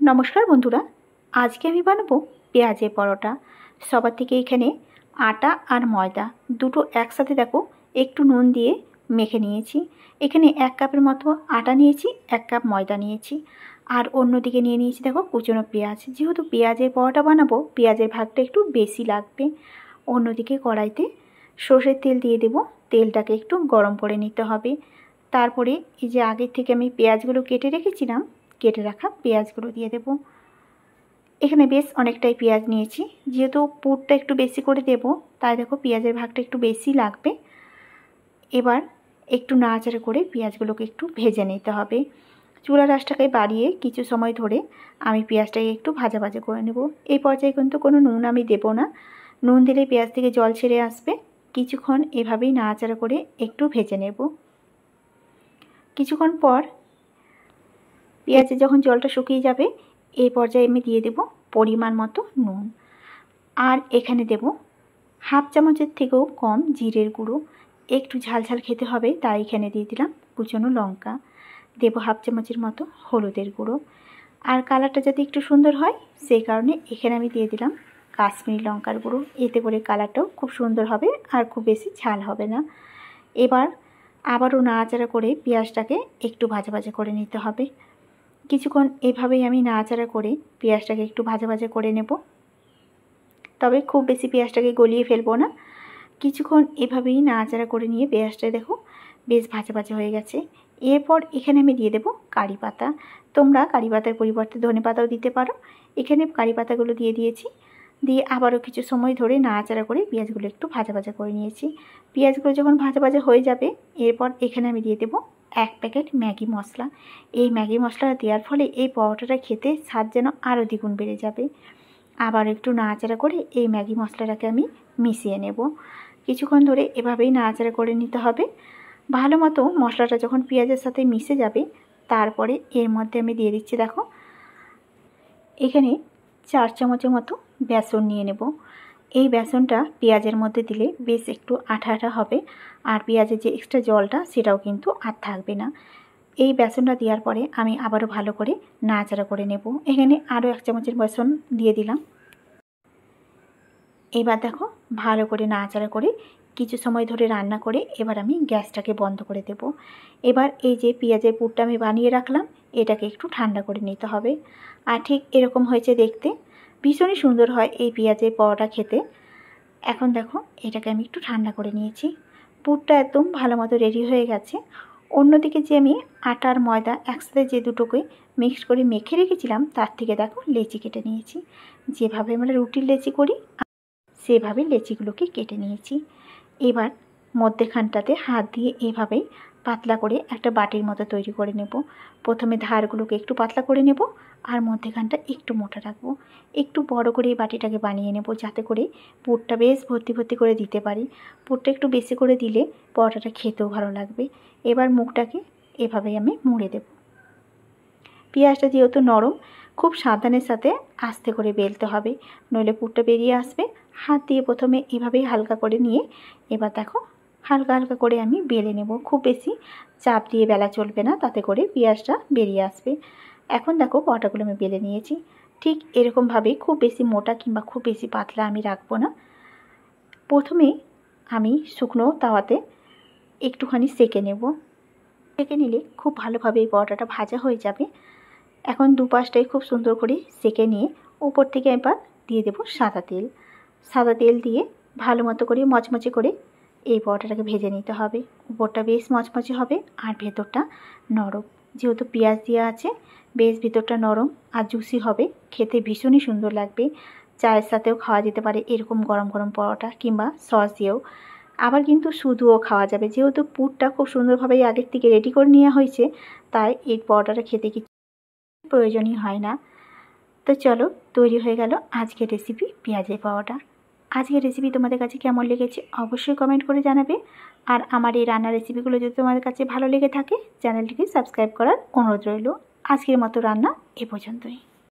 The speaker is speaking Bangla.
নমস্কার বন্ধুরা, আজকে আমি বানাবো পেঁয়াজের পরোটা। সবার থেকে এখানে আটা আর ময়দা দুটো একসাথে দেখো একটু নুন দিয়ে মেখে নিয়েছি। এখানে 1 কাপের মতো আটা নিয়েছি, 1 কাপ ময়দা নিয়েছি, আর অন্যদিকে নিয়ে নিয়েছি দেখো কুচনো পেঁয়াজ। যেহেতু পেঁয়াজের পরোটা বানাবো, পেঁয়াজের ভাগটা একটু বেশি লাগবে। অন্যদিকে কড়াইতে সর্ষের তেল দিয়ে দেব। তেলটাকে একটু গরম করে নিতে হবে। তারপরে এই যে আগের থেকে আমি পেঁয়াজগুলো কেটে রেখেছিলাম, কেটে রাখা পেঁয়াজগুলো দিয়ে দেব। এখানে বেশ অনেকটাই পেঁয়াজ নিয়েছি, যেহেতু পুরটা একটু বেশি করে দেব তাই দেখো পেঁয়াজের ভাগটা একটু বেশি লাগবে। এবার একটু নাড়াচাড়া করে পেঁয়াজগুলোকে একটু ভেজে নিতে হবে। চুলার আঁচটাকে বাড়িয়ে কিছু সময় ধরে আমি পেঁয়াজটাকে একটু ভাজা ভাজা করে নেব। এই পর্যায়ে কিন্তু কোনো নুন আমি দেব না, নুন দিলে পেঁয়াজ থেকে জল ছেড়ে আসবে। কিছুক্ষণ এভাবেই নাড়াচাড়া করে একটু ভেজে নেব। কিছুক্ষণ পর পেঁয়াজে যখন জলটা শুকিয়ে যাবে, এই পর্যায়ে আমি দিয়ে দেব পরিমাণ মতো নুন, আর এখানে দেব 1/2 চামচের থেকেও কম জিরের গুঁড়ো। একটু ঝাল ঝাল খেতে হবে তাই এখানে দিয়ে দিলাম কুচনো লঙ্কা। দেব 1/2 চামচের মতো হলুদের গুঁড়ো, আর কালারটা যাতে একটু সুন্দর হয় সেই কারণে এখানে আমি দিয়ে দিলাম কাশ্মীরি লঙ্কার গুঁড়ো। এতে করে কালারটাও খুব সুন্দর হবে আর খুব বেশি ঝাল হবে না। এবার আবারও নাড়াচাড়া করে পেঁয়াজটাকে একটু ভাজা ভাজা করে নিতে হবে। কিছুক্ষণ এভাবেই আমি নাড়াচাড়া করে পেঁয়াজটাকে একটু ভাজা ভাজা করে নেব, তবে খুব বেশি পেঁয়াজটাকে গলিয়ে ফেলবো না। কিছুক্ষণ এভাবেই নাড়াচাড়া করে নিয়ে পেঁয়াজটা দেখো বেশ ভাজা ভাজা হয়ে গেছে। এরপর এখানে আমি দিয়ে দেব কারি পাতা। তোমরা কারি পাতার পরিবর্তে ধনে পাতাও দিতে পারো। এখানে কারি পাতাগুলো দিয়ে দিয়েছি, দিয়ে আবারও কিছু সময় ধরে নাড়াচাড়া করে পেঁয়াজগুলো একটু ভাজা ভাজা করে নিয়েছি। পেঁয়াজগুলো যখন ভাজা ভাজা হয়ে যাবে, এরপর এখানে আমি দিয়ে দেব 1 প্যাকেট ম্যাগি মশলা। এই ম্যাগি মশলাটা দেওয়ার ফলে এই পরোটাটা খেতে স্বাদ যেন আরও দ্বিগুণ বেড়ে যাবে। আবার একটু নাড়াচাড়া করে এই ম্যাগি মশলাটাকে আমি মিশিয়ে নেব। কিছুক্ষণ ধরে এভাবেই নাড়াচাড়া করে নিতে হবে। ভালো মতো মশলাটা যখন পেঁয়াজের সাথে মিশে যাবে, তারপরে এর মধ্যে আমি দিয়ে দিচ্ছি দেখো এখানে 4 চামচের মতো বেসন নিয়ে নেব। এই বেসনটা পেঁয়াজের মধ্যে দিলে বেশ একটু আঠা আঠা হবে, আর পেঁয়াজের যে এক্সট্রা জলটা সেটাও কিন্তু আর থাকবে না। এই বেসনটা দেওয়ার পরে আমি আবারও ভালো করে নাড়াচাড়া করে নেব। এখানে আরও 1 চামচের বেসন দিয়ে দিলাম। এবার দেখো ভালো করে নাড়াচাড়া করে কিছু সময় ধরে রান্না করে এবার আমি গ্যাসটাকে বন্ধ করে দেব। এবার এই যে পেঁয়াজের পুরটা আমি বানিয়ে রাখলাম, এটাকে একটু ঠান্ডা করে নিতে হবে। আর ঠিক এরকম হয়েছে দেখতে, ভীষণই সুন্দর হয় এই পেঁয়াজের পরোটা খেতে। এখন দেখো এটাকে আমি একটু ঠান্ডা করে নিয়েছি। পুরটা একদম ভালো মতো রেডি হয়ে গেছে। অন্যদিকে যে আমি আটা আর ময়দা একসাথে যে দুটোকে মিক্স করে মেখে রেখেছিলাম, তার থেকে দেখো লেচি কেটে নিয়েছি। যেভাবে আমরা রুটির লেচি করি সেভাবে লেচিগুলোকে কেটে নিয়েছি। এবার মধ্যেখানটাতে হাত দিয়ে এভাবেই পাতলা করে একটা বাটির মতো তৈরি করে নেব। প্রথমে ধারগুলোকে একটু পাতলা করে নেব, আর মধ্যেখানটা একটু মোটা রাখবো। একটু বড় করে এই বাটিটাকে বানিয়ে নেব, যাতে করে পুরটা বেশ ভর্তি ভর্তি করে দিতে পারি। পুরটা একটু বেশি করে দিলে পরোটাটা খেতেও ভালো লাগবে। এবার মুখটাকে এভাবেই আমি মুড়ে দেব। পেঁয়াজটা যেহেতু নরম, খুব সাবধানের সাথে আস্তে করে বেলতে হবে, নইলে পুরটা বেরিয়ে আসবে। হাত দিয়ে প্রথমে এভাবেই হালকা করে নিয়ে এবার দেখো হালকা হালকা করে আমি বেলে নেব। খুব বেশি চাপ দিয়ে বেলা চলবে না, তাতে করে পেঁয়াজটা বেরিয়ে আসবে। এখন দেখো পরোটাগুলো আমি বেলে নিয়েছি। ঠিক এরকমভাবে খুব বেশি মোটা কিংবা খুব বেশি পাতলা আমি রাখবো না। প্রথমে আমি শুকনো তাওয়াতে একটুখানি সেঁকে নেব। সেঁকে নিলে খুব ভালোভাবে এই পরোটাটা ভাজা হয়ে যাবে। এখন দুপাশটাই খুব সুন্দর করে সেঁকে নিয়ে উপর থেকে এবার দিয়ে দেব সাদা তেল। সাদা তেল দিয়ে ভালো মতো করে মচমচে করে এই পরোটাটাকে ভেজে নিতে হবে। উপরটা বেশ মচমচে হবে আর ভেতরটা নরম। যেহেতু পেঁয়াজ দেওয়া আছে, বেশ ভেতরটা নরম আর জুসি হবে, খেতে ভীষণই সুন্দর লাগবে। চায়ের সাথেও খাওয়া যেতে পারে এরকম গরম গরম পরোটা, কিংবা সস দিয়েও। আবার কিন্তু শুধুও খাওয়া যাবে। যেহেতু পুরটা খুব সুন্দরভাবেই আগের থেকে রেডি করে নেওয়া হয়েছে, তাই এই পরোটাটা খেতে কিছু প্রয়োজনই হয় না। তো চলো, তৈরি হয়ে গেল আজকের রেসিপি পেঁয়াজের পরোটা। আজকের রেসিপি তোমাদের কাছে কেমন লেগেছে অবশ্যই কমেন্ট করে জানাবে। আর আমার এই রান্নার রেসিপিগুলো যদি তোমাদের কাছে ভালো লেগে থাকে, চ্যানেলটিকে সাবস্ক্রাইব করার অনুরোধ রইল। আজকের মতো রান্না এ পর্যন্তই।